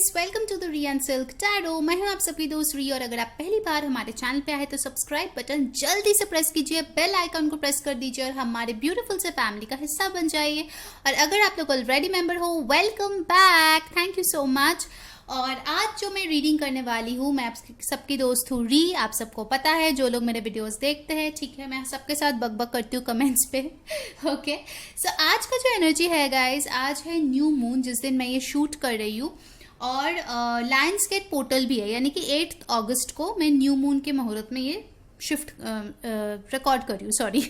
Guys, welcome to the re and silk tarot. मैं हूं आप सबकी दोस्त री और अगर आप पहली बार हमारे चैनल पे आए तो सब्सक्राइब बटन जल्दी से प्रेस कीजिए, बेल आइकन को प्रेस कर दीजिए और हमारे ब्यूटीफुल से फैमिली का हिस्सा बन जाइए। और अगर आप लोग ऑलरेडी मेंबर हो, welcome back, thank you so much. और आज जो मैं रीडिंग करने वाली हूँ, मैं आप सबकी दोस्त हूँ री। आप सबको पता है, जो लोग मेरे वीडियोस देखते हैं, ठीक है, मैं सबके साथ बकबक करती हूँ कमेंट्स पे। ओके, सो आज का जो एनर्जी है गाइस, आज है न्यू मून, जिस दिन मैं ये शूट कर रही हूँ। और लायंस गेट पोर्टल भी है, यानी कि 8 अगस्त को मैं न्यू मून के मुहूर्त में ये शिफ्ट रिकॉर्ड कर रही हूँ, सॉरी।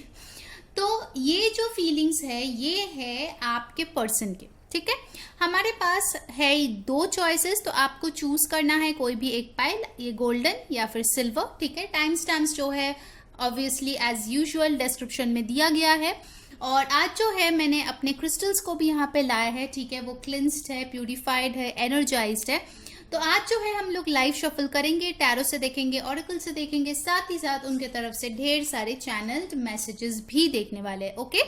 तो ये जो फीलिंग्स है, ये है आपके पर्सन के, ठीक है। हमारे पास है 2 चॉइसेस, तो आपको चूज करना है कोई भी एक पाइल, ये गोल्डन या फिर सिल्वर, ठीक है। टाइम स्टैम्प्स जो है ऑब्वियसली एज यूजुअल डिस्क्रिप्शन में दिया गया है। और आज जो है मैंने अपने क्रिस्टल्स को भी यहाँ पे लाया है, ठीक है। वो क्लिंस्ड है, प्यूरिफाइड है, एनर्जाइज्ड है। तो आज जो है हम लोग लाइव शफल करेंगे, टैरो से देखेंगे, ऑरेकल से देखेंगे, साथ ही साथ उनके तरफ से ढेर सारे चैनल्ड मैसेजेस भी देखने वाले हैं। ओके,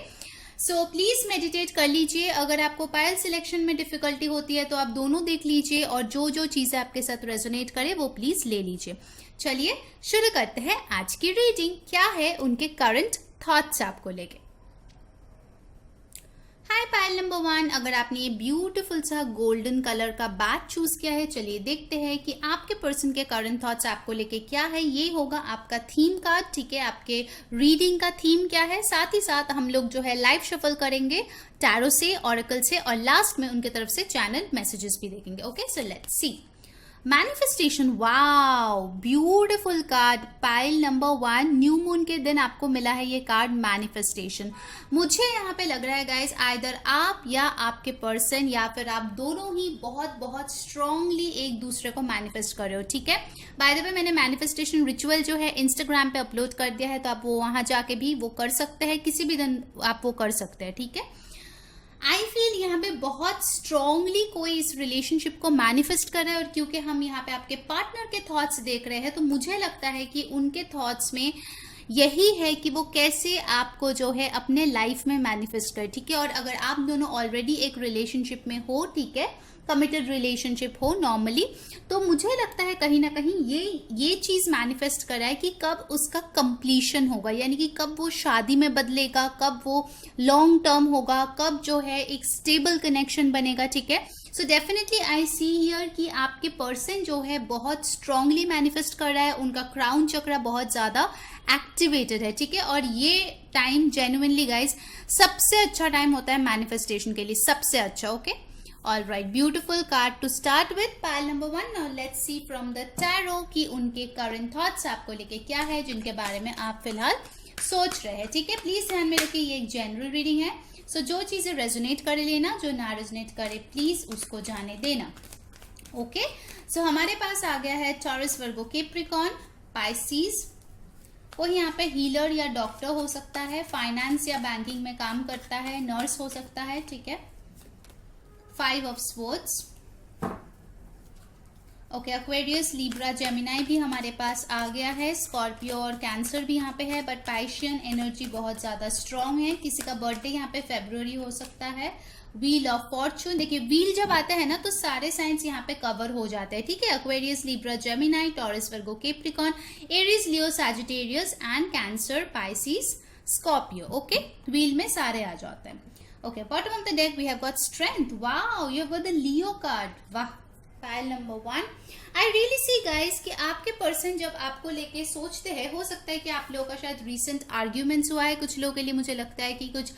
सो प्लीज मेडिटेट कर लीजिए। अगर आपको पायल सिलेक्शन में डिफिकल्टी होती है तो आप दोनों देख लीजिए और जो जो चीजें आपके साथ रेजोनेट करे वो प्लीज ले लीजिए। चलिए शुरू करते हैं आज की रीडिंग। क्या है उनके करंट थॉट्स आपको लेके। हाय पायल नंबर 1, अगर आपने ये ब्यूटीफुल सा गोल्डन कलर का बैग चूज किया है, चलिए देखते हैं कि आपके पर्सन के करंट थॉट्स आपको लेके क्या है। ये होगा आपका थीम कार्ड, ठीक है। आपके रीडिंग का थीम क्या है, साथ ही साथ हम लोग जो है लाइव शफल करेंगे टैरो से, ऑरेकल से, और लास्ट में उनके तरफ से चैनल मैसेजेस भी देखेंगे। Okay, so let's C manifestation. Wow, beautiful card. Pile number 1, new moon के दिन आपको मिला है ये कार्ड मैनिफेस्टेशन। मुझे यहाँ पे लग रहा है गाइस, आइदर आप या आपके पर्सन या फिर आप दोनों ही बहुत बहुत स्ट्रांगली एक दूसरे को मैनिफेस्ट कर रहे हो, ठीक है। बाय द वे, मैंने मैनिफेस्टेशन रिचुअल जो है इंस्टाग्राम पे अपलोड कर दिया है, तो आप वो वहां जाके भी वो कर सकते हैं, किसी भी दिन आप वो कर सकते हैं, ठीक है। आई फील यहाँ पे बहुत स्ट्रांगली कोई इस रिलेशनशिप को मैनिफेस्ट कर रहा है, और क्योंकि हम यहाँ पे आपके पार्टनर के थॉट्स देख रहे हैं, तो मुझे लगता है कि उनके थॉट्स में यही है कि वो कैसे आपको जो है अपने लाइफ में मैनिफेस्ट करे, ठीक है। और अगर आप दोनों ऑलरेडी एक रिलेशनशिप में हो, ठीक है, कमिटेड रिलेशनशिप हो नॉर्मली, तो मुझे लगता है कहीं ना कहीं ये चीज मैनिफेस्ट कर रहा है कि कब उसका कंप्लीशन होगा, यानी कि कब वो शादी में बदलेगा, कब वो लॉन्ग टर्म होगा, कब जो है एक स्टेबल कनेक्शन बनेगा, ठीक है। So definitely I see here कि आपके पर्सन जो है बहुत स्ट्रांगली मैनिफेस्ट कर रहा है, उनका क्राउन चक्र बहुत ज्यादा एक्टिवेटेड है, ठीक है। और ये टाइम जेन्युइनली गाइज सबसे अच्छा टाइम होता है मैनिफेस्टेशन के लिए, सबसे अच्छा। Okay, all right, beautiful card to start with pile number 1। Now let's see from the tarot कि उनके करंट थॉट्स आपको लेके क्या है, जिनके बारे में आप फिलहाल सोच रहे हैं, ठीक है। प्लीज ध्यान में रखिए, ये एक जनरल रीडिंग है, सो जो चीजें रेजोनेट करे लेना, जो ना रेजोनेट करे प्लीज उसको जाने देना। ओके, सो हमारे पास आ गया है टॉरस, वर्गो, कैप्रिकॉर्न, पाइसिस। कोई यहाँ पे हीलर या डॉक्टर हो सकता है, फाइनेंस या बैंकिंग में काम करता है, नर्स हो सकता है, ठीक है। 5 of swords. Okay, Aquarius, Libra, Gemini भी हमारे पास आ गया है, स्कॉर्पियो और कैंसर भी यहाँ पे है, बट पाइशियन एनर्जी बहुत ज्यादा स्ट्रांग है। किसी का बर्थडे यहाँ पे फेब्रुअरी हो सकता है। व्हील ऑफ फॉर्चून, देखिए व्हील जब आता है ना तो सारे साइंस यहाँ पे कवर हो जाते हैं, ठीक है। Aquarius, Libra, Gemini, taurus, Virgo, Capricorn, Aries, Leo, Sagittarius and cancer, Pisces, Scorpio. Okay, wheel में सारे आ जाते हैं। Okay, bottom of the deck we have got strength. Wow, you have got the Leo card. वाह, pile number 1. I really see guys कि आपके person जब आपको लेके सोचते हैं, हो सकता है कि आप लोगों का शायद recent arguments हुआ है, कुछ लोगों के लिए मुझे लगता है कि कुछ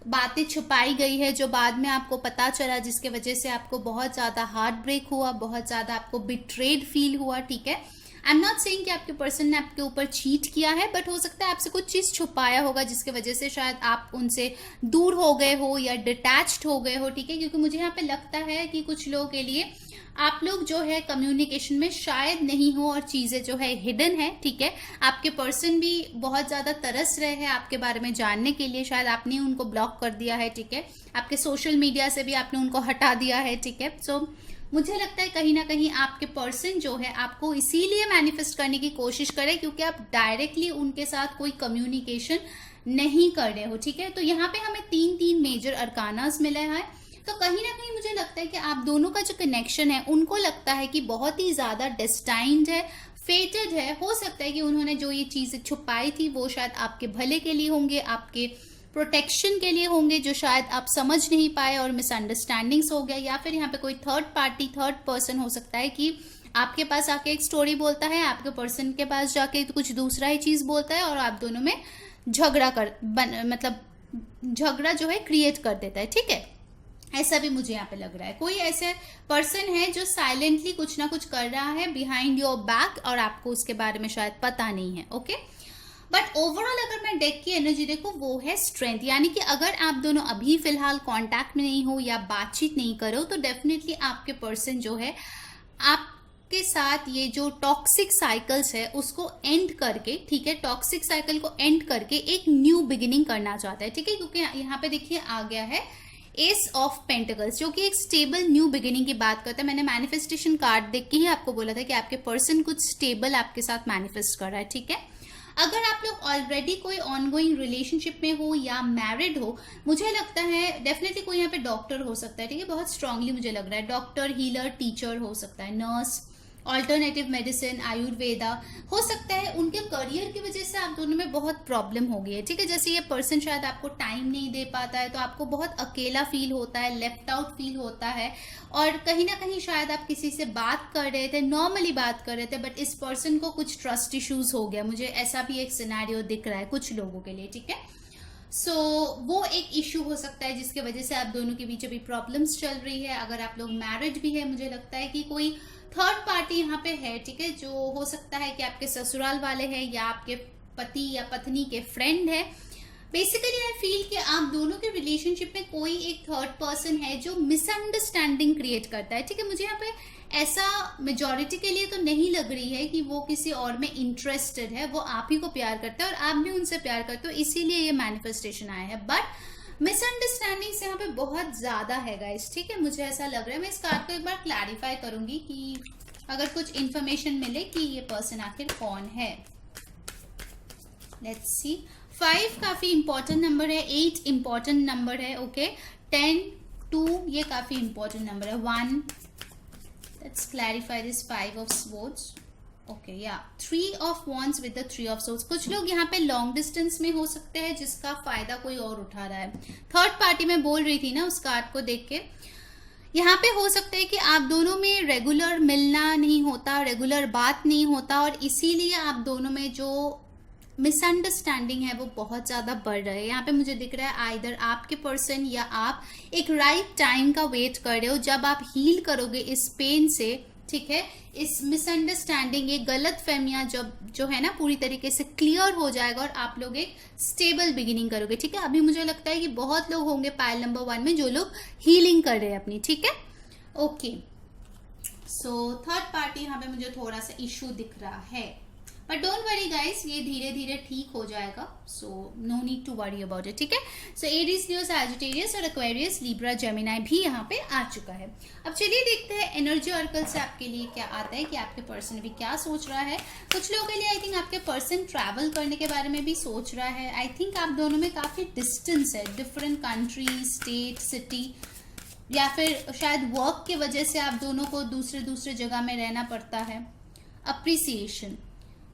बातें छुपाई गई है जो बाद में आपको पता चला, जिसके वजह से आपको बहुत ज्यादा हार्ट ब्रेक हुआ, बहुत ज्यादा आपको बिट्रेड फील हुआ, ठीक है। आई एम नॉट सेइंग कि आपके पर्सन ने आपके ऊपर चीट किया है, बट हो सकता है आपसे कुछ चीज छुपाया होगा, जिसके वजह से शायद आप उनसे दूर हो गए हो या डिटैच्ड हो गए हो, ठीक है। क्योंकि मुझे यहाँ पे लगता है कि कुछ लोगों के लिए आप लोग जो है कम्युनिकेशन में शायद नहीं हो और चीजें जो है हिडन है, ठीक है। आपके पर्सन भी बहुत ज्यादा तरस रहे हैं आपके बारे में जानने के लिए, शायद आपने उनको ब्लॉक कर दिया है, ठीक है। आपके सोशल मीडिया से भी आपने उनको हटा दिया है, ठीक है। सो मुझे लगता है कहीं ना कहीं आपके पर्सन जो है आपको इसीलिए मैनिफेस्ट करने की कोशिश करे क्योंकि आप डायरेक्टली उनके साथ कोई कम्युनिकेशन नहीं कर रहे हो, ठीक है। तो यहाँ पे हमें 3 मेजर अरकानास मिले हैं, तो कहीं ना कहीं मुझे लगता है कि आप दोनों का जो कनेक्शन है, उनको लगता है कि बहुत ही ज्यादा डेस्टाइन्ड है, फेटेड है। हो सकता है कि उन्होंने जो ये चीजें छुपाई थी वो शायद आपके भले के लिए होंगे, आपके प्रोटेक्शन के लिए होंगे, जो शायद आप समझ नहीं पाए और मिसअंडरस्टैंडिंग्स हो गया। या फिर यहाँ पे कोई थर्ड पार्टी, थर्ड पर्सन हो सकता है कि आपके पास आके एक स्टोरी बोलता है, आपके पर्सन के पास जाके कुछ दूसरा ही चीज बोलता है, और आप दोनों में मतलब झगड़ा जो है क्रिएट कर देता है। ठीक है, ऐसा भी मुझे यहाँ पे लग रहा है। कोई ऐसे पर्सन है जो साइलेंटली कुछ ना कुछ कर रहा है बिहाइंड योर बैक, और आपको उसके बारे में शायद पता नहीं है। ओके, बट ओवरऑल अगर मैं डेक की एनर्जी देखूं, वो है स्ट्रेंथ। यानी कि अगर आप दोनों अभी फिलहाल कांटेक्ट में नहीं हो या बातचीत नहीं करो, तो डेफिनेटली आपके पर्सन जो है आपके साथ ये जो टॉक्सिक साइकिल्स है उसको एंड करके, ठीक है, टॉक्सिक साइकिल को एंड करके एक न्यू बिगिनिंग करना चाहता है। ठीक है, क्योंकि यहाँ पे देखिए आ गया है एस ऑफ पेंटिकल्स, जो कि एक स्टेबल न्यू बिगिनिंग की बात करता है। मैंने मैनिफेस्टेशन कार्ड देख के ही आपको बोला था कि आपके पर्सन कुछ स्टेबल आपके साथ मैनिफेस्ट कर रहा है। ठीक है, अगर आप लोग ऑलरेडी कोई ऑनगोइंग रिलेशनशिप में हो या मैरिड हो, मुझे लगता है डेफिनेटली कोई यहाँ पे डॉक्टर हो सकता है। ठीक है, बहुत स्ट्रांगली मुझे लग रहा है डॉक्टर, हीलर, टीचर हो सकता है, नर्स, ऑल्टरनेटिव मेडिसिन, आयुर्वेदा हो सकता है। उनके करियर की वजह से आप दोनों में बहुत प्रॉब्लम हो गई है। ठीक है, जैसे ये पर्सन शायद आपको टाइम नहीं दे पाता है, तो आपको बहुत अकेला फील होता है, लेफ्ट आउट फील होता है, और कहीं ना कहीं शायद आप किसी से बात कर रहे थे, नॉर्मली बात कर रहे थे, बट इस पर्सन को कुछ ट्रस्ट इश्यूज हो गया। मुझे ऐसा भी एक सिनेरियो दिख रहा है कुछ लोगों के लिए। ठीक है, सो वो एक इश्यू हो सकता है जिसके वजह से आप दोनों के बीच अभी प्रॉब्लम्स चल रही है। अगर आप लोग मैरिड भी है, मुझे लगता है कि कोई थर्ड पार्टी यहाँ पे है। ठीक है, जो हो सकता है कि आपके ससुराल वाले हैं या आपके पति या पत्नी के फ्रेंड है। बेसिकली आई फील कि आप दोनों के रिलेशनशिप में कोई एक थर्ड पर्सन है जो मिसअंडरस्टैंडिंग क्रिएट करता है। ठीक है, मुझे यहाँ पे ऐसा मेजॉरिटी के लिए तो नहीं लग रही है कि वो किसी और में इंटरेस्टेड है, वो आप ही को प्यार करता है और आप भी उनसे प्यार करते हो, इसीलिए ये मैनिफेस्टेशन आया है। बट मिसअंडरस्टैंडिंग से यहाँ पे बहुत ज्यादा है गाइस। ठीक है, मुझे ऐसा लग रहा है। मैं इस कार्ड को एक बार क्लैरिफाई करूंगी कि अगर कुछ इंफॉर्मेशन मिले कि ये पर्सन आखिर कौन है। लेट्स सी, 5 काफी इंपॉर्टेंट नंबर है, 8 इंपॉर्टेंट नंबर है। ओके, 10, 2 ये काफी इंपॉर्टेंट नंबर है, 1। Let's clarify this 5 of swords. Okay, या 3 of wands with the 3 of swords. कुछ लोग यहाँ पे लॉन्ग डिस्टेंस में हो सकते हैं जिसका फायदा कोई और उठा रहा है। थर्ड पार्टी में बोल रही थी ना उस कार्ड को देख के, यहाँ पे हो सकता है कि आप दोनों में रेगुलर मिलना नहीं होता, रेगुलर बात नहीं होता, और इसीलिए आप दोनों में जो मिसअंडरस्टैंडिंग है वो बहुत ज्यादा बढ़ रहा है। यहाँ पे मुझे दिख रहा है आइदर आपके पर्सन या आप एक राइट टाइम का वेट कर रहे हो जब आप हील करोगे इस पेन से। ठीक है, इस मिसअंडरस्टैंडिंग, ये गलत फहमियां जब जो है ना पूरी तरीके से क्लियर हो जाएगा और आप लोग एक स्टेबल बिगिनिंग करोगे। ठीक है, अभी मुझे लगता है कि बहुत लोग होंगे पाइल नंबर 1 में जो लोग हीलिंग कर रहे हैं अपनी। ठीक है, ओके, सो थर्ड पार्टी यहाँ पे मुझे थोड़ा सा इशू दिख रहा है, बट डोंट वरी गाइस, ये धीरे धीरे ठीक हो जाएगा। So no need to worry about it. ठीक है, सो एरीज, लियो, सैजिटेरियस और एक्वेरियस, लिब्रा, जेमिनाई भी यहाँ पे आ चुका है। अब चलिए देखते हैं एनर्जी ऑर्कल से आपके लिए क्या आता है, कि आपके पर्सन भी क्या सोच रहा है। कुछ लोगों के लिए आई थिंक आपके पर्सन ट्रैवल करने के बारे में भी सोच रहा है। आई थिंक आप दोनों में काफी डिस्टेंस है, डिफरेंट कंट्री, स्टेट, सिटी, या फिर शायद वर्क की वजह से आप दोनों को दूसरे जगह में रहना पड़ता है। अप्रिसिएशन,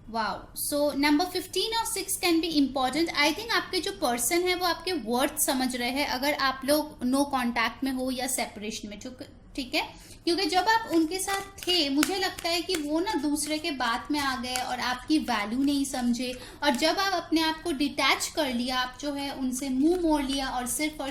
वाओ, सो नंबर 15 और 6 can be important. I think आपके जो पर्सन है वो आपके वर्थ समझ रहे हैं, अगर आप लोग नो कांटेक्ट में हो या सेपरेशन में। ठीक है, क्योंकि जब आप उनके साथ थे, मुझे लगता है कि वो ना दूसरे के बात में आ गए और आपकी वैल्यू नहीं समझे, और जब आप अपने आप को डिटैच कर लिया, आप जो है उनसे मुंह मोड़ लिया और सिर्फ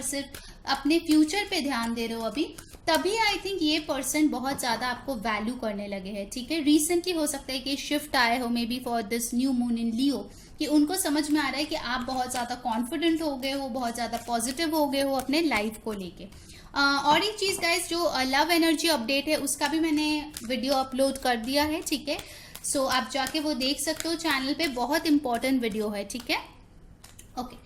अपने फ्यूचर पे ध्यान दे रहे हो अभी, तभी आई थिंक ये पर्सन बहुत ज्यादा आपको वैल्यू करने लगे हैं। ठीक है, रिसेंटली हो सकता है कि शिफ्ट आए हो maybe for this new moon in Leo, कि उनको समझ में आ रहा है कि आप बहुत ज्यादा कॉन्फिडेंट हो गए हो, बहुत ज्यादा पॉजिटिव हो गए हो अपने लाइफ को लेके। और एक चीज गाइस, जो लव एनर्जी अपडेट है उसका भी मैंने वीडियो अपलोड कर दिया है। ठीक है, सो आप जाके वो देख सकते हो चैनल पे, बहुत इंपॉर्टेंट वीडियो है। ठीक है, ओके,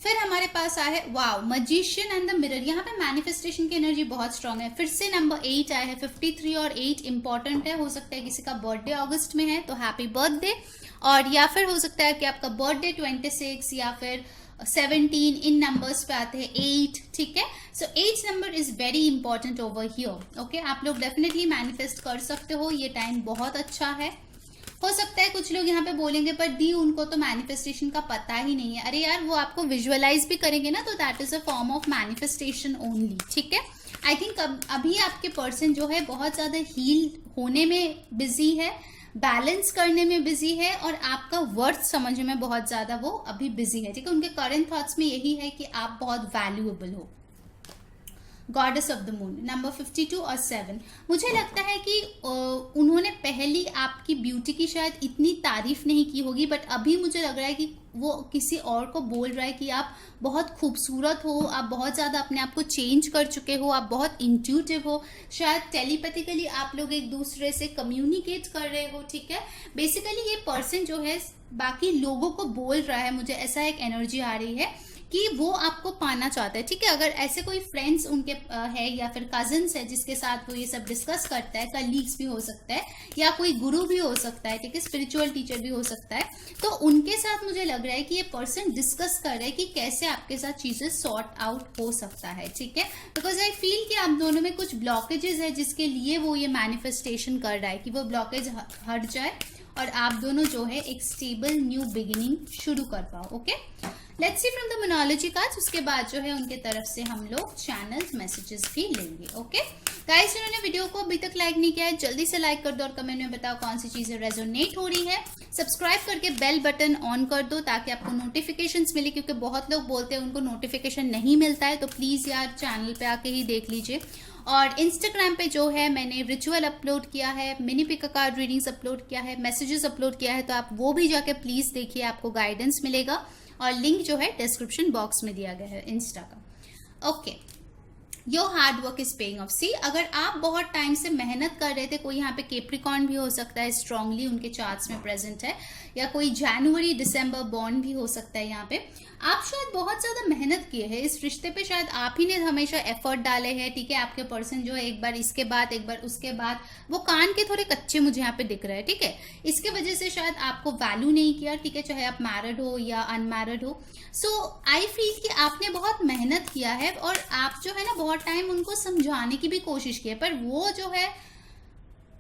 फिर हमारे पास आया है wow, magician and the mirror. यहाँ पे मैनिफेस्टेशन की एनर्जी बहुत स्ट्रांग है। फिर से नंबर 8 आया है, 53 और 8 इंपॉर्टेंट है। हो सकता है किसी का बर्थडे अगस्त में है तो हैप्पी बर्थडे, और या फिर हो सकता है कि आपका बर्थडे 26 या फिर 17 इन नंबर्स पे आते हैं 8, ठीक है। सो 8 number is very important over here, okay. आप लोग डेफिनेटली मैनिफेस्ट कर सकते हो, ये टाइम बहुत अच्छा है। हो सकता है कुछ लोग यहाँ पे बोलेंगे पर दी उनको तो मैनिफेस्टेशन का पता ही नहीं है। अरे यार, वो आपको विजुअलाइज भी करेंगे ना, तो that is a form of manifestation only, ठीक है। आई थिंक अभी आपके पर्सन जो है बहुत ज्यादा हील होने में बिजी है, बैलेंस करने में बिजी है, और आपका वर्थ समझने में बहुत ज्यादा वो अभी बिजी है, ठीक है। उनके करंट थॉट्स में यही है कि आप बहुत वैल्यूएबल हो। Goddess of the moon number 52 और 7। मुझे लगता है कि उन्होंने पहली आपकी ब्यूटी की शायद इतनी तारीफ नहीं की होगी, बट अभी मुझे लग रहा है कि वो किसी और को बोल रहा है कि आप बहुत खूबसूरत हो, आप बहुत ज़्यादा अपने आप को चेंज कर चुके हो, आप बहुत इंट्यूटिव हो। शायद टेलीपैथिकली आप लोग एक दूसरे से कम्युनिकेट कर रहे हो, ठीक है। बेसिकली ये पर्सन जो है बाकी लोगों को बोल रहा है, मुझे ऐसा एक एनर्जी आ रही है कि वो आपको पाना चाहता है, ठीक है। अगर ऐसे कोई फ्रेंड्स उनके है या फिर कजन्स है जिसके साथ वो ये सब डिस्कस करता है, कलीग्स भी हो सकता है या कोई गुरु भी हो सकता है, ठीक है, स्पिरिचुअल टीचर भी हो सकता है, तो उनके साथ मुझे लग रहा है कि ये पर्सन डिस्कस कर रहा है कि कैसे आपके साथ चीजें सॉर्ट आउट हो सकता है, ठीक है। बिकॉज आई फील कि आप दोनों में कुछ ब्लॉकेजेस है जिसके लिए वो ये मैनिफेस्टेशन कर रहा है कि वो ब्लॉकेज हट जाए और आप दोनों जो है एक स्टेबल न्यू बिगिनिंग शुरू कर पाओ, okay. Let's see from the numerology cards, उसके बाद जो है उनके तरफ से हम लोग चैनल्स मैसेजेस भी लेंगे, ओके। गाइस, जिन्होंने वीडियो को अभी तक लाइक नहीं किया है जल्दी से लाइक कर दो और कमेंट में बताओ कौन सी चीजें रेजोनेट हो रही है। सब्सक्राइब करके बेल बटन ऑन कर दो ताकि आपको नोटिफिकेशंस मिले, क्योंकि बहुत लोग बोलते हैं उनको नोटिफिकेशन नहीं मिलता है, तो प्लीज यार चैनल पे आके ही देख लीजिए। और इंस्टाग्राम पे जो है मैंने रिचुअल अपलोड किया है, mini pick card readings upload किया है, मैसेजेस अपलोड किया है, तो आप वो भी जाके प्लीज देखिए, आपको गाइडेंस मिलेगा। और लिंक जो है डिस्क्रिप्शन बॉक्स में दिया गया है इंस्टा का, okay. Your hard work is paying off. See, अगर आप बहुत टाइम से मेहनत कर रहे थे, कोई यहाँ पे केप्रिकॉर्न भी हो सकता है, स्ट्रांगली उनके चार्ट्स में प्रेजेंट है, या कोई जनवरी दिसंबर बॉर्न भी हो सकता है। यहाँ पे आप शायद बहुत ज्यादा मेहनत किए हैं इस रिश्ते पे, शायद आप ही ने हमेशा एफर्ट डाले हैं, ठीक है। आपके पर्सन जो है एक बार इसके बाद एक बार उसके बाद, वो कान के थोड़े कच्चे मुझे यहाँ पे दिख रहे हैं, ठीक है। इसके वजह से शायद आपको वैल्यू नहीं किया, ठीक है, चाहे आप मैरिड हो या अनमैरिड हो। सो आई फील कि आपने बहुत मेहनत किया है और आप जो है ना बहुत टाइम उनको समझाने की भी कोशिश की है, पर वो जो है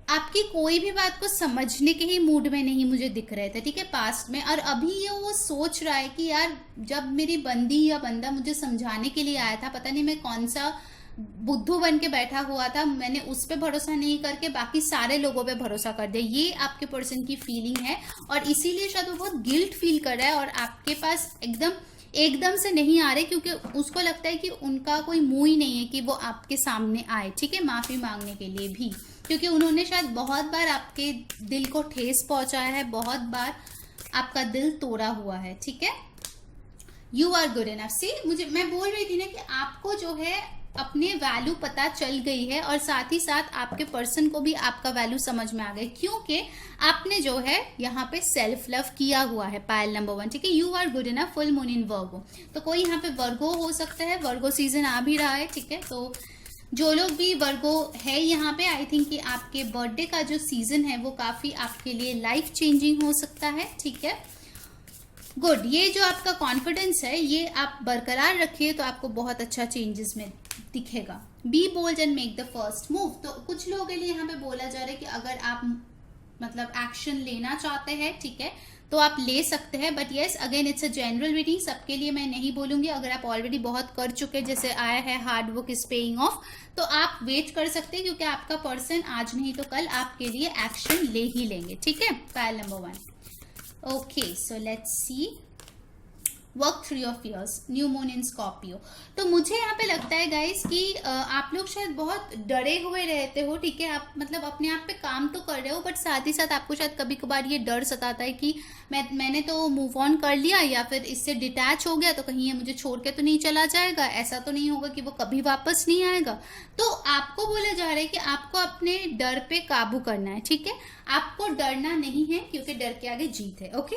आपकी कोई भी बात को समझने के ही मूड में नहीं मुझे दिख रहे थे, ठीक है, पास्ट में। और अभी ये वो सोच रहा है कि यार जब मेरी बंदी या बंदा मुझे समझाने के लिए आया था, पता नहीं मैं कौन सा बुद्धू बन के बैठा हुआ था, मैंने उस पे भरोसा नहीं करके बाकी सारे लोगों पे भरोसा कर दिया। ये आपके पर्सन की फीलिंग है और इसीलिए शायद वो बहुत गिल्ट फील कर रहा है और आपके पास एकदम से नहीं आ रहे, क्योंकि उसको लगता है कि उनका कोई मुंह ही नहीं है कि वो आपके सामने आए, ठीक है, माफी मांगने के लिए भी, क्योंकि उन्होंने शायद बहुत बार आपके दिल को ठेस पहुंचाया है, बहुत बार आपका दिल तोड़ा हुआ है, ठीक है। You are good enough. See, मैं बोल रही थी ना कि आपको जो है अपने वैल्यू पता चल गई है और साथ ही साथ आपके पर्सन को भी आपका वैल्यू समझ में आ गई, क्योंकि आपने जो है यहाँ पे सेल्फ लव किया हुआ है, पायल नंबर 1, ठीक है। You are good enough, full moon in Virgo, तो कोई यहाँ पे वर्गो हो सकता है, वर्गो सीजन आ भी रहा है, ठीक है। तो जो लोग भी वर्गो है यहाँ पे, आई थिंक कि आपके बर्थडे का जो सीजन है वो काफी आपके लिए लाइफ चेंजिंग हो सकता है, ठीक है। गुड, ये जो आपका कॉन्फिडेंस है ये आप बरकरार रखिए तो आपको बहुत अच्छा चेंजेस में दिखेगा। Be bold and make the first move. तो कुछ लोगों के लिए यहाँ पे बोला जा रहा है कि अगर आप मतलब एक्शन लेना चाहते हैं, ठीक है, तो आप ले सकते हैं, but yes again it's a general reading, सबके लिए मैं नहीं बोलूंगी। अगर आप ऑलरेडी बहुत कर चुके, जैसे आया है hard work is paying of, तो आप वेट कर सकते हैं, क्योंकि आपका पर्सन आज नहीं तो कल आपके लिए एक्शन ले ही लेंगे, ठीक है। Pile number 1, okay. So let's see, work through your fears, new moon in Scorpio. तो मुझे यहाँ पे लगता है गाइस कि आप लोग शायद बहुत डरे हुए रहते हो, ठीक है। आप मतलब अपने आप पे काम तो कर रहे हो, बट साथ ही साथ आपको शायद कभी कभार ये डर सताता है कि मैंने तो मूव ऑन कर लिया या फिर इससे डिटैच हो गया, तो कहीं ये मुझे छोड़ के तो नहीं चला जाएगा, ऐसा तो नहीं होगा कि वो कभी वापस नहीं आएगा। तो आपको बोला जा रहा है कि आपको अपने डर पे काबू करना है, ठीक है। आपको डरना नहीं है, क्योंकि डर के आगे जीत है, ओके।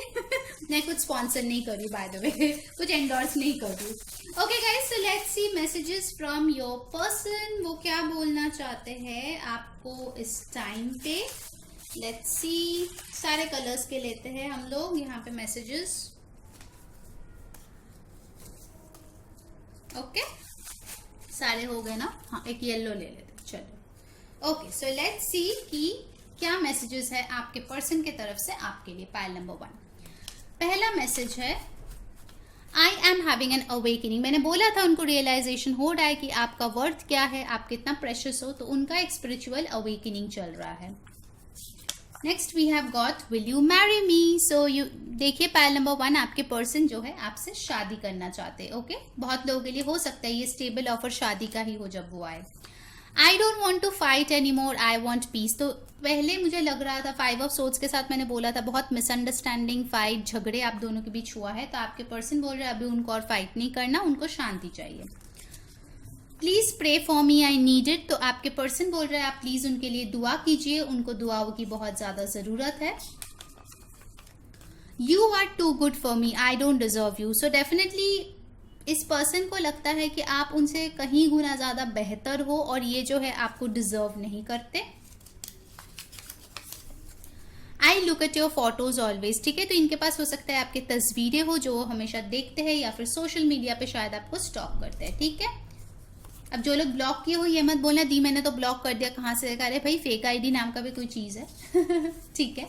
मैं कुछ स्पॉन्सर नहीं कर रही, बाय द वे, कुछ एंडोर्स नहीं कर रही। Okay guys, so let's C messages from your person, वो क्या बोलना चाहते हैं आपको इस टाइम पे। लेट्स सी, सारे कलर्स के लेते हैं हम लोग यहाँ पे मैसेजेस। ओके, सारे हो गए ना? हाँ, एक येलो ले लेते, चलो। ओके, सो लेट्स सी कि क्या मैसेजेस है आपके पर्सन के तरफ से आपके लिए। पाइल नंबर 1, पहला मैसेज है I am having an awakening. मैंने बोला था उनको रियलाइजेशन हो रहा है कि आपका वर्थ क्या है, आप कितना प्रेशियस हो, तो उनका एक स्पिरिचुअल अवेकनिंग चल रहा है। Next we have got will you marry me. So you देखिए, पाइल नंबर 1, आपके पर्सन जो है आपसे शादी करना चाहते हैं। ओके, बहुत लोगों के लिए हो सकता है ये स्टेबल ऑफर शादी का ही हो जब वो आए। I don't want to fight any more, I want peace. तो पहले मुझे लग रहा था 5 ऑफ सोर्ड्स के साथ मैंने बोला था बहुत मिसअंडरस्टैंडिंग, फाइट, झगड़े आप दोनों के बीच हुआ है, तो आपके पर्सन बोल रहे हैं अभी उनको और फाइट नहीं करना, उनको शांति चाहिए। Please pray for me, I need it. तो आपके पर्सन बोल रहे हैं आप प्लीज उनके लिए दुआ कीजिए, उनको दुआओं की बहुत ज्यादा जरूरत है। You are too good for me, I don't deserve you. So definitely इस पर्सन को लगता है कि आप उनसे कहीं गुना ज्यादा बेहतर हो और ये जो है आपको डिजर्व नहीं करते। I look at your photos always. ठीक है, तो इनके पास हो सकता है आपकी तस्वीरें हो जो वो हमेशा देखते हैं, या फिर सोशल मीडिया पे शायद आपको स्टॉक करते हैं। ठीक है, अब जो लोग ब्लॉक किए हो ये मत बोलना दी मैंने तो ब्लॉक कर दिया, कहाँ से? अरे भाई, फेक आईडी नाम का भी कोई चीज है। ठीक है,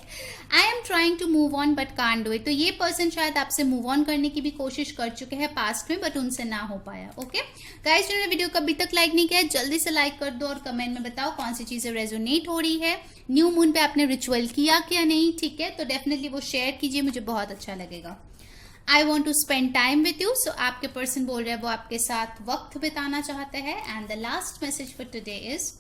I am trying to move on but can't do it. तो ये पर्सन शायद आपसे मूव ऑन करने की भी कोशिश कर चुके हैं पास्ट में, बट उनसे ना हो पाया। ओके गाइस, जिन्होंने वीडियो को अभी तक लाइक नहीं किया है जल्दी से लाइक कर दो और कमेंट में बताओ कौन सी चीजें रेजोनेट हो रही है। न्यू मून पे आपने रिचुअल किया क्या नहीं? ठीक है, तो डेफिनेटली वो शेयर कीजिए, मुझे बहुत अच्छा लगेगा। I want to spend time with you. So आपके पर्सन बोल रहे हैं वो आपके साथ वक्त बिताना चाहते हैं। And the last message for today is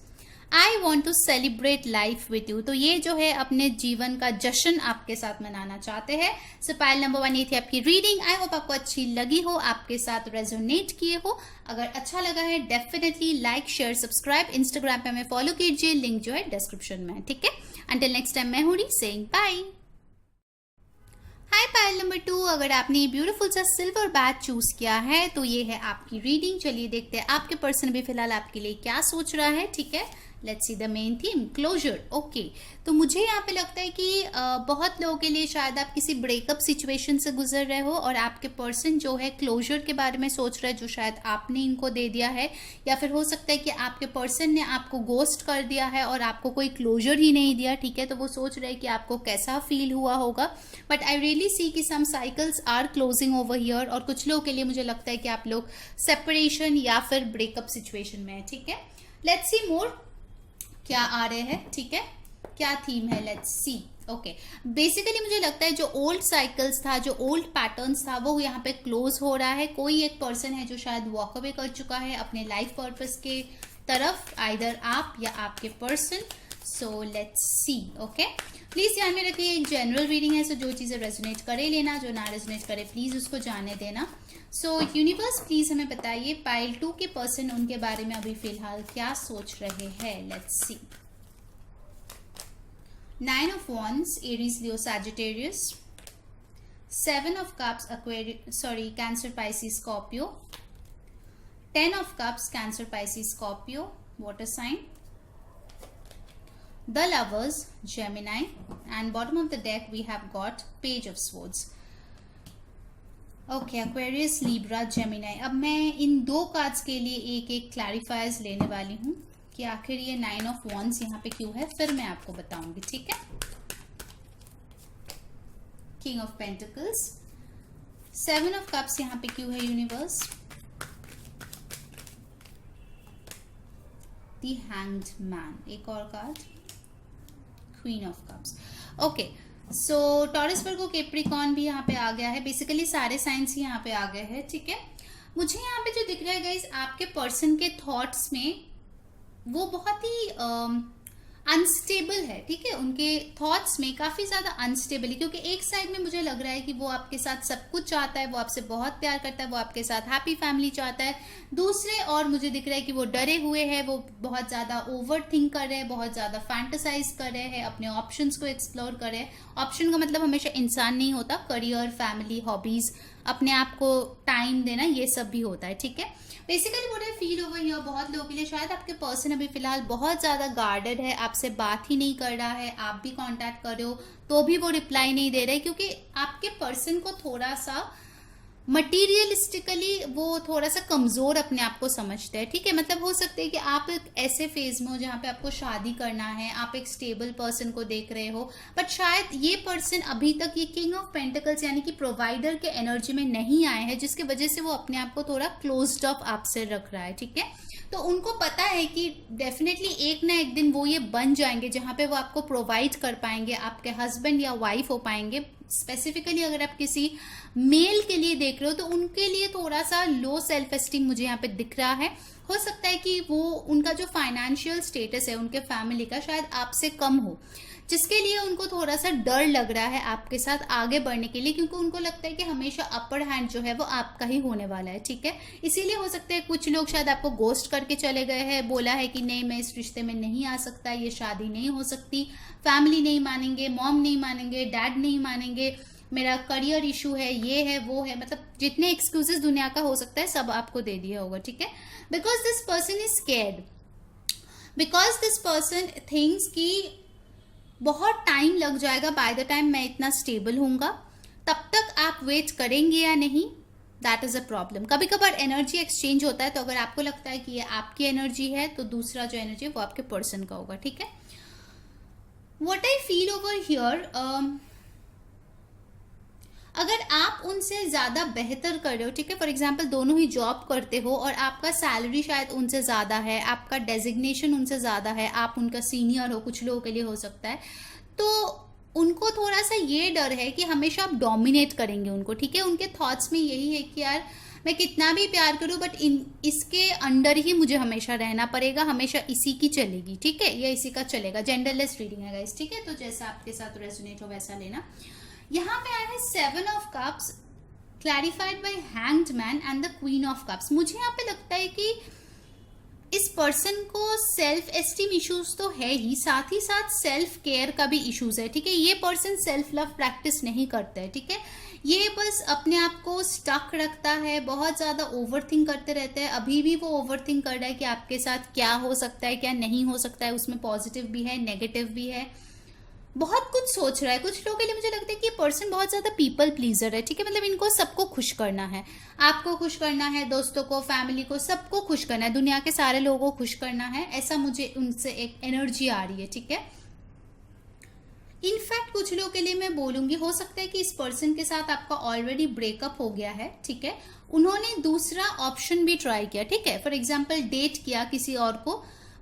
I want to celebrate life with you. तो ये जो है अपने जीवन का जश्न आपके साथ मनाना चाहते हैं। सो पाइल नंबर 1 ये थी आपकी रीडिंग। आई होप आपको अच्छी लगी हो, आपके साथ रेजोनेट किए हो। अगर अच्छा लगा है definitely like, share, subscribe. Instagram पे हमें फॉलो कीजिए, लिंक जो है डिस्क्रिप्शन में है। ठीक है, अंटिल नेक्स्ट टाइम मैं हूँ सेइंग बाय। हाय पाइल नंबर 2, अगर आपने ये ब्यूटीफुल सा सिल्वर बैच चूज किया है तो ये है आपकी रीडिंग। चलिए देखते हैं आपके पर्सन भी फिलहाल आपके लिए क्या सोच रहा है। ठीक है, let's see the main theme, closure. Okay, तो मुझे यहाँ पे लगता है कि बहुत लोगों के लिए शायद आप किसी ब्रेकअप सिचुएशन से गुजर रहे हो और आपके पर्सन जो है क्लोजर के बारे में सोच रहे हैं जो शायद आपने इनको दे दिया है, या फिर हो सकता है कि आपके पर्सन ने आपको गोस्ट कर दिया है और आपको कोई क्लोजर ही नहीं दिया। ठीक है, तो वो सोच रहे हैं कि आपको कैसा फील हुआ होगा। बट आई रियली सी कि some cycles are closing over here, और कुछ लोगों के लिए मुझे लगता है कि आप लोग सेपरेशन या फिर ब्रेकअप सिचुएशन में है। ठीक है, लेट्स सी मोर क्या आ रहे हैं। ठीक है, क्या थीम है, लेट्स सी। ओके, बेसिकली मुझे लगता है जो ओल्ड साइकिल्स था, जो ओल्ड पैटर्न्स था, वो यहाँ पे क्लोज हो रहा है। कोई एक पर्सन है जो शायद वॉक अवे कर चुका है अपने लाइफ पर्पस के तरफ, आइदर आप या आपके person. So let's C. Okay, please ध्यान में रखिए एक जनरल रीडिंग है, सो जो चीजें रेजोनेट करे लेना, जो ना रेजोनेट करे प्लीज उसको जाने देना। सो यूनिवर्स प्लीज हमें बताइए पाइल 2 के पर्सन उनके बारे में अभी फिलहाल क्या सोच रहे हैं। Let's see. 9 of Wands, Aries, Leo, Sagittarius. 7 of Cups, Cancer, Pisces, Scorpio. 10 of Cups, Cancer, Pisces, Scorpio, water sign. The Lovers, Gemini. And bottom of the deck we have got Page of Swords. Okay, Aquarius, Libra, Gemini. अब मैं इन 2 cards के लिए एक एक क्लैरिफायर्स लेने वाली हूँ कि आखिर ये 9 of Wands यहाँ पे क्यों है, फिर मैं आपको बताऊंगी। ठीक है, King of Pentacles, 7 of Cups यहाँ पे क्यों है यूनिवर्स, The Hanged Man, एक और card, Queen of Cups. Okay, so taurus, Virgo, Capricorn भी यहाँ पे आ गया है। बेसिकली सारे साइंस ही यहाँ पे आ गए हैं। ठीक है, मुझे यहाँ पे जो दिख रहा है गाइस, आपके पर्सन के थॉट्स में वो बहुत ही अनस्टेबल है। ठीक है, उनके थॉट्स में काफी ज्यादा अनस्टेबल है, क्योंकि एक साइड में मुझे लग रहा है कि वो आपके साथ सब कुछ चाहता है, वो आपसे बहुत प्यार करता है, वो आपके साथ हैप्पी फैमिली चाहता है। दूसरे और मुझे दिख रहा है कि वो डरे हुए हैं, वो बहुत ज्यादा ओवर थिंक कर रहे हैं, बहुत ज्यादा फैंटेसाइज कर रहे हैं, अपने ऑप्शंस को एक्सप्लोर कर रहे हैं। ऑप्शन का मतलब हमेशा इंसान नहीं होता, करियर, फैमिली, हॉबीज, अपने आप को टाइम देना, ये सब भी होता है। ठीक है, बेसिकली वो फील ओवर हियर बहुत लोगों के लिए शायद आपके पर्सन अभी फिलहाल बहुत ज्यादा गार्डेड है, आपसे बात ही नहीं कर रहा है। आप भी कांटेक्ट कर रहे हो तो भी वो रिप्लाई नहीं दे रहे, क्योंकि आपके पर्सन को थोड़ा सा मटीरियलिस्टिकली वो थोड़ा सा कमजोर अपने आप को समझते हैं, ठीक है। मतलब हो सकता है कि आप एक ऐसे फेज में हो जहाँ पे आपको शादी करना है, आप एक स्टेबल पर्सन को देख रहे हो, बट शायद ये पर्सन अभी तक ये किंग ऑफ पेंटिकल्स यानी कि प्रोवाइडर के एनर्जी में नहीं आए हैं, जिसकी वजह से वो अपने आप को थोड़ा क्लोज्ड ऑफ आपसे रख रहा है, ठीक है। तो उनको पता है कि डेफिनेटली एक ना एक दिन वो ये बन जाएंगे जहाँ पे वो आपको प्रोवाइड कर पाएंगे, आपके हस्बैंड या वाइफ हो पाएंगे। स्पेसिफिकली अगर आप किसी मेल के लिए देख रहे हो तो उनके लिए थोड़ा सा लो सेल्फ एस्टीम मुझे यहाँ पे दिख रहा है। हो सकता है कि वो उनका जो फाइनेंशियल स्टेटस है उनके फैमिली का शायद आपसे कम हो, जिसके लिए उनको थोड़ा सा डर लग रहा है आपके साथ आगे बढ़ने के लिए, क्योंकि उनको लगता है कि हमेशा अपर हैंड जो है वो आपका ही होने वाला है, ठीक है। इसीलिए हो सकता है कुछ लोग शायद आपको गोस्ट करके चले गए हैं, बोला है कि नहीं मैं इस रिश्ते में नहीं आ सकता, ये शादी नहीं हो सकती, फैमिली नहीं मानेंगे, मॉम नहीं मानेंगे, डैड नहीं मानेंगे, मेरा करियर इशू है, ये है वो है, मतलब जितने एक्सक्यूजेस दुनिया का हो सकता है सब आपको दे दिया होगा, ठीक है। Because this person is scared, because this person thinks कि बहुत टाइम लग जाएगा, बाय द टाइम मैं इतना स्टेबल हूंगा, तब तक आप वेट करेंगे या नहीं, दैट इज अ प्रॉब्लम। कभी कभार एनर्जी एक्सचेंज होता है, तो अगर आपको लगता है कि ये आपकी एनर्जी है तो दूसरा जो एनर्जी है वो आपके पर्सन का होगा, ठीक है। What I feel over here, अगर आप उनसे ज्यादा बेहतर कर रहे हो, ठीक है, फॉर एग्जाम्पल दोनों ही जॉब करते हो और आपका सैलरी शायद उनसे ज्यादा है, आपका डेजिग्नेशन उनसे ज्यादा है, आप उनका सीनियर हो, कुछ लोगों के लिए हो सकता है, तो उनको थोड़ा सा ये डर है कि हमेशा आप डोमिनेट करेंगे उनको, ठीक है। उनके थॉट्स में यही है कि यार मैं कितना भी प्यार करूं बट इसके अंडर ही मुझे हमेशा रहना पड़ेगा, हमेशा इसी की चलेगी, ठीक है, या इसी का चलेगा। जेंडरलेस रीडिंग है गाइस, ठीक है, तो जैसा आपके साथ रेजोनेट हो वैसा लेना। यहाँ पे आया है 7 of cups clarified by hanged man and the queen of cups. मुझे यहाँ पे लगता है कि इस पर्सन को सेल्फ एस्टीम इश्यूज तो है ही साथ सेल्फ केयर का भी इश्यूज है, ठीक है। ये पर्सन सेल्फ लव प्रैक्टिस नहीं करता है, ठीक है। ये बस अपने आप को स्टक रखता है, बहुत ज्यादा ओवरथिंक करते रहते हैं। अभी भी वो ओवरथिंक कर रहा है कि आपके साथ क्या हो सकता है क्या नहीं हो सकता है, उसमें पॉजिटिव भी है नेगेटिव भी है, बहुत कुछ सोच रहा है। कुछ लोगों के लिए मुझे लगता है कि ये पर्सन बहुत ज्यादा पीपल प्लीजर है, ठीक है। मतलब इनको सबको खुश करना है, आपको खुश करना है, दोस्तों को, फैमिली को, सबको खुश करना है, दुनिया के सारे लोगों को खुश करना है, ऐसा मुझे उनसे एक एनर्जी आ रही है, ठीक है। इनफैक्ट कुछ लोगों के लिए मैं बोलूंगी हो सकता है कि इस पर्सन के साथ आपका ऑलरेडी ब्रेकअप हो गया है, ठीक है। उन्होंने दूसरा ऑप्शन भी ट्राई किया, ठीक है, फॉर एग्जाम्पल डेट किया किसी और को,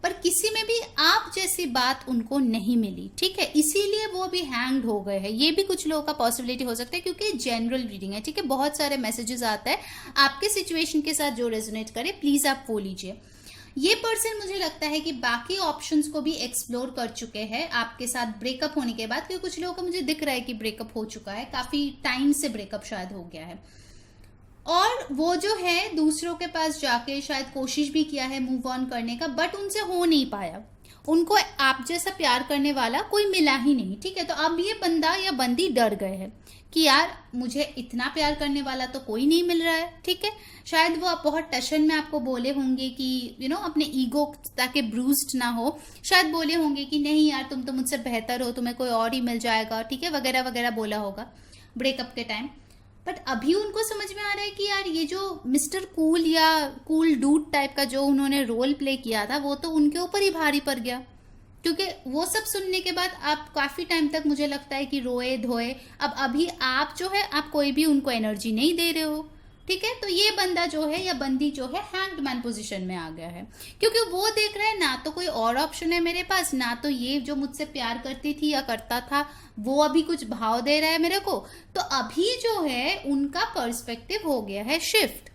पर किसी में भी आप जैसी बात उनको नहीं मिली, ठीक है, इसीलिए वो अभी हैंग्ड हो गए हैं। ये भी कुछ लोगों का पॉसिबिलिटी हो सकता है क्योंकि जनरल रीडिंग है, ठीक है। बहुत सारे मैसेजेस आता है, आपके सिचुएशन के साथ जो रेजोनेट करे प्लीज आप वो लीजिए। ये पर्सन मुझे लगता है कि बाकी ऑप्शंस को भी एक्सप्लोर कर चुके हैं आपके साथ ब्रेकअप होने के बाद, क्योंकि कुछ लोगों को मुझे दिख रहा है कि ब्रेकअप हो चुका है, काफी टाइम से ब्रेकअप शायद हो गया है, और वो जो है दूसरों के पास जाके शायद कोशिश भी किया है मूव ऑन करने का, बट उनसे हो नहीं पाया। उनको आप जैसा प्यार करने वाला कोई मिला ही नहीं, ठीक है। तो अब ये बंदा या बंदी डर गए हैं कि यार मुझे इतना प्यार करने वाला तो कोई नहीं मिल रहा है, ठीक है। शायद वो बहुत टशन में आपको बोले होंगे कि अपने ईगो ताकि ब्रूस्ड ना हो, शायद बोले होंगे कि नहीं यार तुम तो मुझसे बेहतर हो, तुम्हें कोई और ही मिल जाएगा, ठीक है, वगैरह वगैरह बोला होगा ब्रेकअप के टाइम। बट अभी उनको समझ में आ रहा है कि यार ये जो मिस्टर कूल या कूल डूड टाइप का जो उन्होंने रोल प्ले किया था वो तो उनके ऊपर ही भारी पड़ गया, क्योंकि वो सब सुनने के बाद आप काफी टाइम तक मुझे लगता है कि रोए धोए। अब अभी आप जो है आप कोई भी उनको एनर्जी नहीं दे रहे हो, ठीक है। तो ये बंदा जो है या बंदी जो है हैंग्ड मैन पोजीशन में आ गया है, क्योंकि वो देख रहा है ना तो कोई और ऑप्शन है मेरे पास, ना तो ये जो मुझसे प्यार करती थी या करता था वो अभी कुछ भाव दे रहा है मेरे को। तो अभी जो है उनका पर्सपेक्टिव हो गया है शिफ्ट।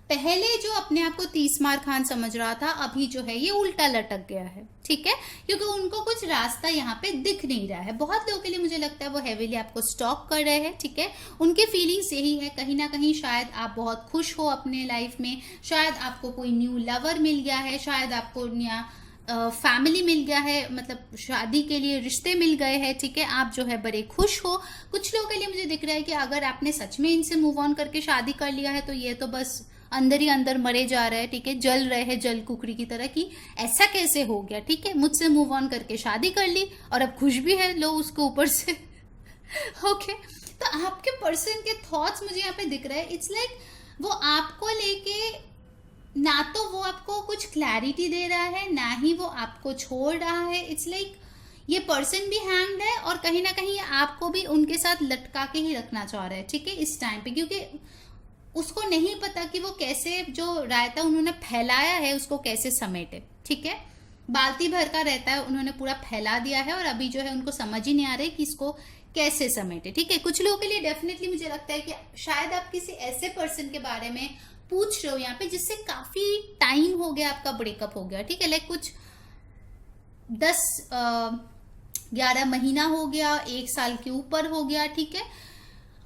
पहले जो अपने आप को 30 मार खान समझ रहा था, अभी जो है ये उल्टा लटक गया है, ठीक है, क्योंकि उनको कुछ रास्ता यहाँ पे दिख नहीं रहा है। बहुत लोगों के लिए मुझे लगता है वो हेवीली आपको स्टॉक कर रहे हैं, ठीक है। उनकी फीलिंग्स यही है, कहीं ना कहीं शायद आप बहुत खुश हो अपने लाइफ में, शायद आपको कोई न्यू लवर मिल गया है, शायद आपको नया फैमिली मिल गया है, मतलब शादी के लिए रिश्ते मिल गए हैं, ठीक है। आप जो है बड़े खुश हो। कुछ लोगों के लिए मुझे दिख रहा है कि अगर आपने सच में इनसे मूव ऑन करके शादी कर लिया है तो ये तो बस अंदर ही अंदर मरे जा रहे हैं, ठीक है, जल रहे हैं जल कुकड़ी की तरह, कि ऐसा कैसे हो गया, ठीक है, मुझसे मूव ऑन करके शादी कर ली और अब खुश भी है लो उसके ऊपर से ओके। तो आपके पर्सन के थॉट्स मुझे यहाँ पे दिख रहे हैं, इट्स लाइक वो आपको लेके ना तो वो आपको कुछ क्लैरिटी दे रहा है, ना ही वो आपको छोड़ रहा है। इट्स लाइक ये पर्सन भी हैंग्ड है और कहीं ना कहीं आपको भी उनके साथ लटका के ही रखना चाह रहा है, ठीक है, इस टाइम पे, क्योंकि उसको नहीं पता कि वो कैसे जो रायता उन्होंने फैलाया है उसको कैसे समेटे, ठीक है। बाल्टी भर का रहता है, उन्होंने पूरा फैला दिया है और अभी जो है उनको समझ ही नहीं आ रहा है कि इसको कैसे समेटे, ठीक है। कुछ लोगों के लिए डेफिनेटली मुझे लगता है कि शायद आप किसी ऐसे पर्सन के बारे में पूछ रहे हो यहाँ पे जिससे काफी टाइम हो गया आपका ब्रेकअप हो गया, ठीक है, लाइक कुछ 10-11 महीना हो गया, 1 साल के ऊपर हो गया, ठीक है।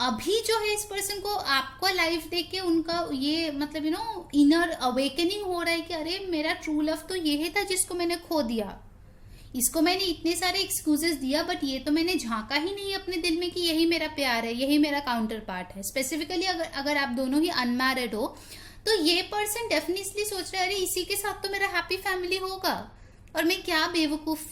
अभी जो है इस पर्सन को आपका लाइफ देख के उनका ये मतलब इनर अवेकनिंग हो रहा है कि अरे मेरा ट्रू लव तो ये था जिसको मैंने खो दिया। इसको मैंने इतने सारे एक्सक्यूजेस दिया बट ये तो मैंने झांका ही नहीं अपने दिल में कि यही मेरा प्यार है, यही मेरा काउंटर पार्ट है। स्पेसिफिकली अगर आप दोनों ही अनमैरिड हो तो ये पर्सन डेफिनेटली सोच रहा है अरे इसी के साथ तो मेरा हैप्पी फैमिली होगा और मैं क्या बेवकूफ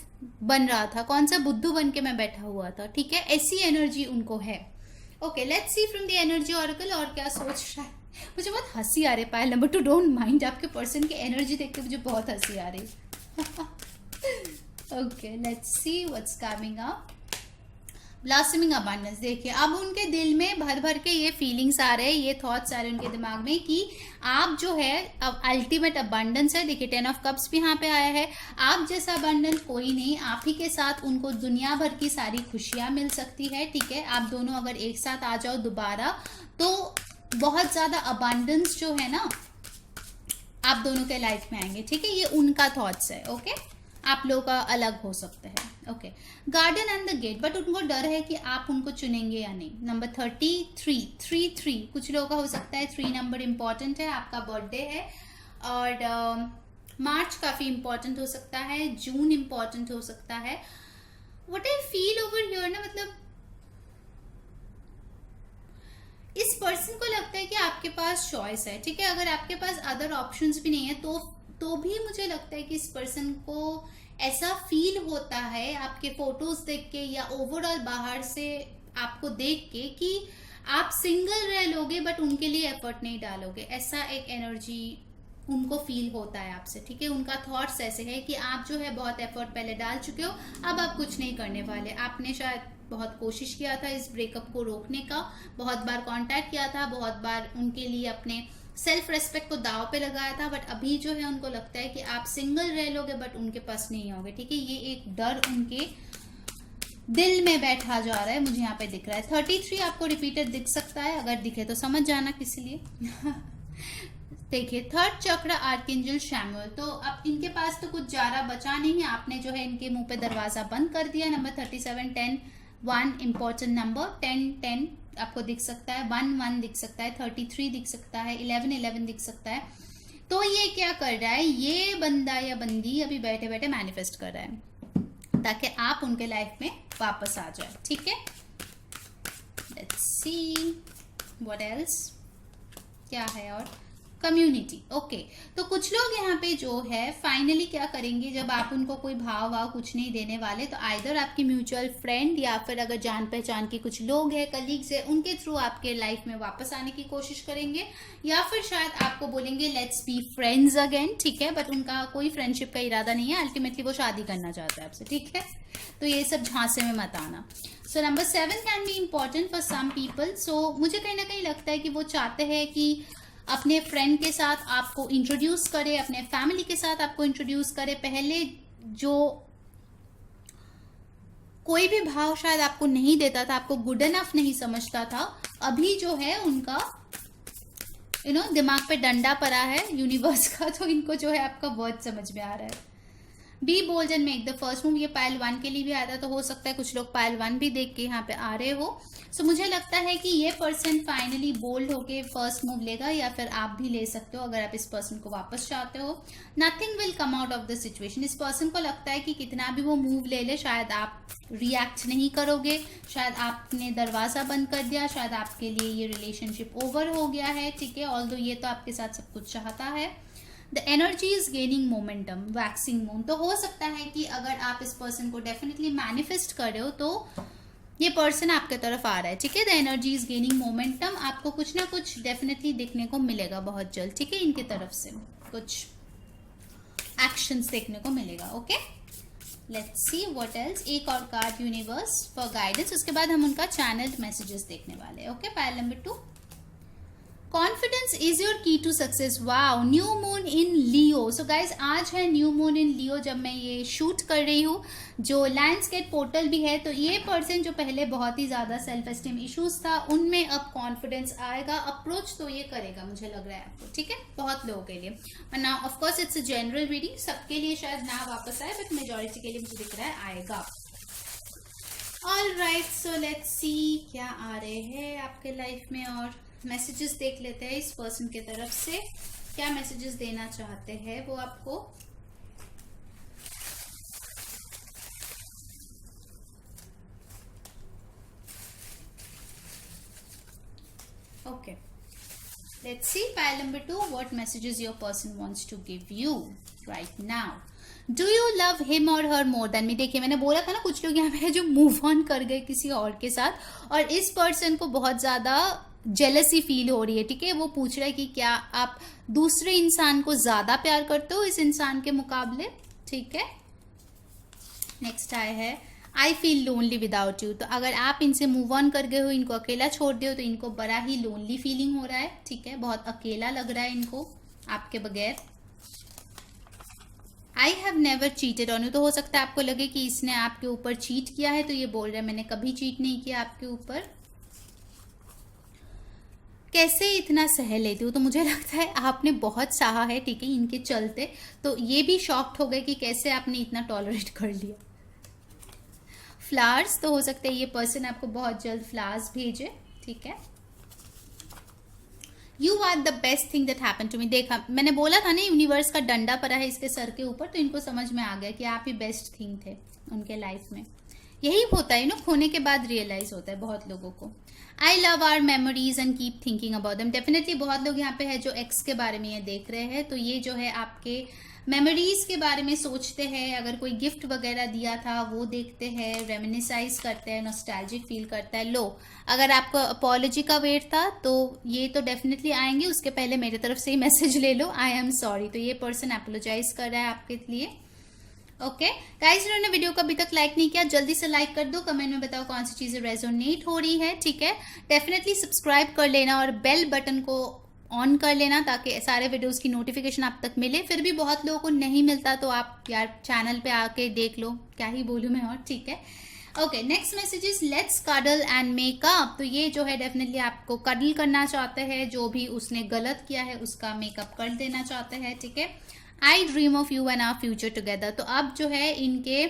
बन रहा था, कौन सा बुद्धू बन के मैं बैठा हुआ था, ठीक है। ऐसी एनर्जी उनको है। Okay, let's see from the energy oracle और क्या सोच रहा है। मुझे बहुत हंसी आ रही है पायल नंबर 2, डोंट माइंड, आपके पर्सन की एनर्जी देख के मुझे बहुत हंसी आ रही है। Okay, let's see what's coming up. Blossoming abundance, देखिए अब उनके दिल में भर भर के ये फीलिंग्स आ रहे हैं, ये थॉट्स आ रहे हैं उनके दिमाग में कि आप जो है अब अल्टीमेट अबंडेंस है। देखिए 10 ऑफ कप्स भी यहाँ पे आया है। आप जैसा अबंडेंट कोई नहीं, आप ही के साथ उनको दुनिया भर की सारी खुशियां मिल सकती है, ठीक है। आप दोनों अगर एक साथ आ जाओ दोबारा तो बहुत ज्यादा अबंडेंस जो है ना आप दोनों के लाइफ में आएंगे, ठीक है। ये उनका थॉट्स है, ओके। आप लोगों का अलग हो सकता है, okay. Garden and the gate, but उनको डर है कि आप उनको चुनेंगे या नहीं। नंबर 33, कुछ लोगों का हो सकता है 3 नंबर इंपॉर्टेंट है, आपका बर्थडे है। और मार्च काफी इंपॉर्टेंट हो सकता है, जून इंपॉर्टेंट हो सकता है। What I feel over here ना, मतलब इस पर्सन को लगता है कि आपके पास चॉइस है, ठीक है। अगर आपके पास अदर ऑप्शंस भी नहीं है तो भी मुझे लगता है कि इस पर्सन को ऐसा फील होता है आपके फोटोज देख के या ओवरऑल बाहर से आपको देख के कि आप सिंगल रह लोगे बट उनके लिए एफर्ट नहीं डालोगे। ऐसा एक एनर्जी उनको फील होता है आपसे, ठीक है। उनका थॉट्स ऐसे है कि आप जो है बहुत एफर्ट पहले डाल चुके हो, अब आप कुछ नहीं करने वाले। आपने शायद बहुत कोशिश किया था इस ब्रेकअप को रोकने का, बहुत बार कांटेक्ट किया था, बहुत बार उनके लिए अपने सेल्फ रेस्पेक्ट को दाव पे लगाया था, बट अभी जो है उनको लगता है कि आप सिंगल रह लोगे बट उनके पास नहीं होगे, ठीक है। ये एक डर उनके दिल में बैठा जा रहा है, मुझे यहाँ पे दिख रहा है। 33 आपको रिपीटेड दिख सकता है, अगर दिखे तो समझ जाना किस लिए। देखिए 3rd चक्र आर्कएंजल शैमुएल, तो अब इनके पास तो कुछ ज्यादा बचा नहीं है, आपने जो है इनके मुंह पे दरवाजा बंद कर दिया। नंबर 37, 10, 1 इंपॉर्टेंट नंबर, 10 आपको दिख सकता है, 1 दिख सकता है, 33 दिख सकता है, 11 दिख सकता है। तो ये क्या कर रहा है, ये बंदा या बंदी अभी बैठे बैठे मैनिफेस्ट कर रहा है ताकि आप उनके लाइफ में वापस आ जाए, ठीक है। लेट्स सी व्हाट एल्स, क्या है और कम्युनिटी, ओके। तो कुछ लोग यहाँ पे जो है फाइनली क्या करेंगे, जब आप उनको कोई भाव कुछ नहीं देने वाले तो आइदर आपकी म्यूचुअल फ्रेंड या फिर अगर जान पहचान के कुछ लोग हैं, कलीग्स है, उनके थ्रू आपके लाइफ में वापस आने की कोशिश करेंगे, या फिर शायद आपको बोलेंगे लेट्स बी फ्रेंड्स अगेन, ठीक है। बट उनका कोई फ्रेंडशिप का इरादा नहीं है, अल्टीमेटली वो शादी करना चाहता है आपसे, ठीक है। तो ये सब झांसे में मत आना। So number 7 can be important for some people. So मुझे कहीं ना कहीं लगता है कि वो चाहते हैं कि अपने फ्रेंड के साथ आपको इंट्रोड्यूस करे, अपने फैमिली के साथ आपको इंट्रोड्यूस करे। पहले जो कोई भी भाव शायद आपको नहीं देता था, आपको गुड इनफ नहीं समझता था, अभी जो है उनका दिमाग पे डंडा पड़ा है यूनिवर्स का, तो इनको जो है आपका वर्ड समझ में आ रहा है। Be bold and make the first move, ये पायल 1 के लिए भी आता, तो हो सकता है कुछ लोग पायल 1 भी देख के यहाँ पे आ रहे हो। सो मुझे लगता है कि ये पर्सन फाइनली बोल्ड होके फर्स्ट मूव लेगा, या फिर आप भी ले सकते हो अगर आप इस पर्सन को वापस चाहते हो। Nothing will come out of the situation, इस पर्सन को लगता है कि कितना भी वो मूव ले ले शायद आप रिएक्ट नहीं करोगे, शायद आपने दरवाजा बंद कर दिया, शायद आपके लिए ये रिलेशनशिप ओवर हो गया है, ठीक है। ऑल्दो ये तो आपके साथ सब कुछ चाहता है। The energy is gaining momentum, waxing moon, तो हो सकता है कि अगर आप इस पर्सन को डेफिनेटली मैनिफेस्ट कर रहे हो तो ये पर्सन आपके तरफ आ रहा है, ठीक है। The energy is gaining momentum, आपको कुछ ना कुछ डेफिनेटली दिखने को मिलेगा बहुत जल्द, ठीक है। इनकी तरफ से कुछ एक्शंस देखने को मिलेगा, okay. Let's see what else. एक और कार्ड यूनिवर्स फॉर गाइडेंस, उसके बाद हम उनका चैनल्ड मैसेजेस देखने वाले हैं, okay. Pile number 2, confidence is your key to success. Wow, new moon in Leo. So guys आज है न्यू मून इन लियो जब मैं ये शूट कर रही हूँ, जो लायंसगेट पोर्टल भी है। तो ये पर्सन जो पहले बहुत ही ज्यादा सेल्फ एस्टीम इश्यूज था, उनमें अब कॉन्फिडेंस आएगा। अप्रोच तो ये करेगा, मुझे लग रहा है आपको, ठीक है, बहुत लोगों के लिए। ना of course it's a general reading, सबके लिए शायद ना वापस आए, बट मेजोरिटी के लिए मुझे दिख रहा है आएगा। ऑल राइट, सो लेट्स सी क्या आ रहे हैं आपके लाइफ में, और मैसेजेस देख लेते हैं इस पर्सन के तरफ से। क्या मैसेजेस देना चाहते हैं वो आपको। Okay, let's see pile number 2, what messages your person wants to give you right now. Do you love him और हर मोर देन मी। देखिए मैंने बोला था ना, कुछ लोग यहाँ पे जो मूव ऑन कर गए किसी और के साथ, और इस पर्सन को बहुत ज्यादा जेलसी फील हो रही है, ठीक है। वो पूछ रहा है कि क्या आप दूसरे इंसान को ज्यादा प्यार करते हो इस इंसान के मुकाबले, ठीक है। नेक्स्ट आया है I feel lonely without you. तो अगर आप इनसे मूव ऑन कर गए हो, इनको अकेला छोड़ दे हो, तो इनको बड़ा ही लोनली फीलिंग हो रहा है, ठीक है। बहुत अकेला लग रहा है इनको आपके बगैर। I have never cheated on you. तो हो सकता है आपको लगे कि इसने आपके ऊपर चीट किया है, तो ये बोल रहा है मैंने कभी चीट नहीं किया आपके ऊपर। कैसे इतना सह लेती हूँ। तो मुझे लगता है आपने बहुत सहा है, ठीक है, इनके चलते। तो ये भी शॉक्ड हो गए कि कैसे आपने इतना टॉलरेट कर लिया। फ्लावर्स, तो हो सकता है ये पर्सन आपको बहुत जल्द फ्लावर्स भेजे, ठीक है। You are the best thing that happen to me. देखा मैंने बोला था ना, यूनिवर्स का डंडा पड़ा है इसके सर के ऊपर, तो इनको समझ में आ गया कि आप ही बेस्ट थिंग थे उनके लाइफ में। यही होता है ना, खोने के बाद रियलाइज होता है बहुत लोगों को। I love our memories and keep thinking about them. Definitely बहुत लोग यहाँ पे है जो एक्स के बारे में ये देख रहे हैं, तो ये जो है आपके मेमोरीज के बारे में सोचते हैं। अगर कोई गिफ्ट वगैरह दिया था वो देखते हैं, रेमिनिसाइज करते हैं, नॉस्टैल्जिक फील करता है। लो, अगर आपको अपॉलॉजी का वेट था तो ये तो डेफिनेटली आएंगे, उसके पहले मेरे तरफ से ही मैसेज ले लो, आई एम सॉरी। तो ये पर्सन अपोलोजाइज कर रहा है आपके लिए, ओके गाइस। जिन्होंने वीडियो को अभी तक लाइक नहीं किया, जल्दी से लाइक कर दो, कमेंट में बताओ कौन सी चीजें रेजोनेट हो रही है, ठीक है। डेफिनेटली सब्सक्राइब कर लेना और बेल बटन को ऑन कर लेना, ताकि सारे वीडियोस की नोटिफिकेशन आप तक मिले। फिर भी बहुत लोगों को नहीं मिलता, तो आप यार चैनल पे आके देख लो, क्या ही बोलूँ मैं, और ठीक है। Okay, next message is let's cuddle and makeup. तो ये जो है डेफिनेटली आपको कडल करना चाहते हैं, जो भी उसने गलत किया है उसका मेकअप कर देना चाहते हैं, ठीक है। I dream of you and our future together. तो अब जो है इनके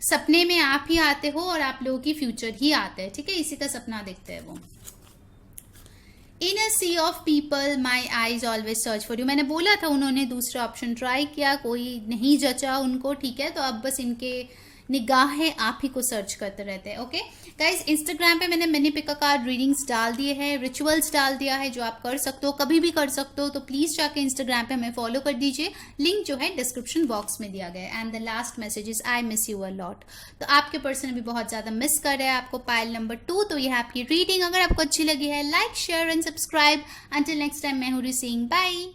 सपने में आप ही आते हो और आप लोगों की फ्यूचर ही आते हैं, ठीक है। इसी का सपना देखते हैं वो। In a sea of people my eyes always search for you. मैंने बोला था उन्होंने दूसरा ऑप्शन ट्राई किया, कोई नहीं जचा उनको, ठीक है। तो अब बस इनके निगाहें आप ही को सर्च करते रहते हैं, ओके गाइज। इंस्टाग्राम पे मैंने मिनी पिक कार्ड रीडिंग्स डाल दिए हैं, रिचुअल्स डाल दिया है, जो आप कर सकते हो, कभी भी कर सकते हो। तो प्लीज जाके इंस्टाग्राम पे हमें फॉलो कर दीजिए, लिंक जो है डिस्क्रिप्शन बॉक्स में दिया गया है। And the last message is I miss you a lot. तो आपके पर्सन भी बहुत ज्यादा मिस कर रहे हैं आपको, पाइल नंबर 2। तो ये है आपकी रीडिंग। अगर आपको अच्छी लगी है, like share and subscribe. Until next time, मैं हूँ रिसिंग, बाय।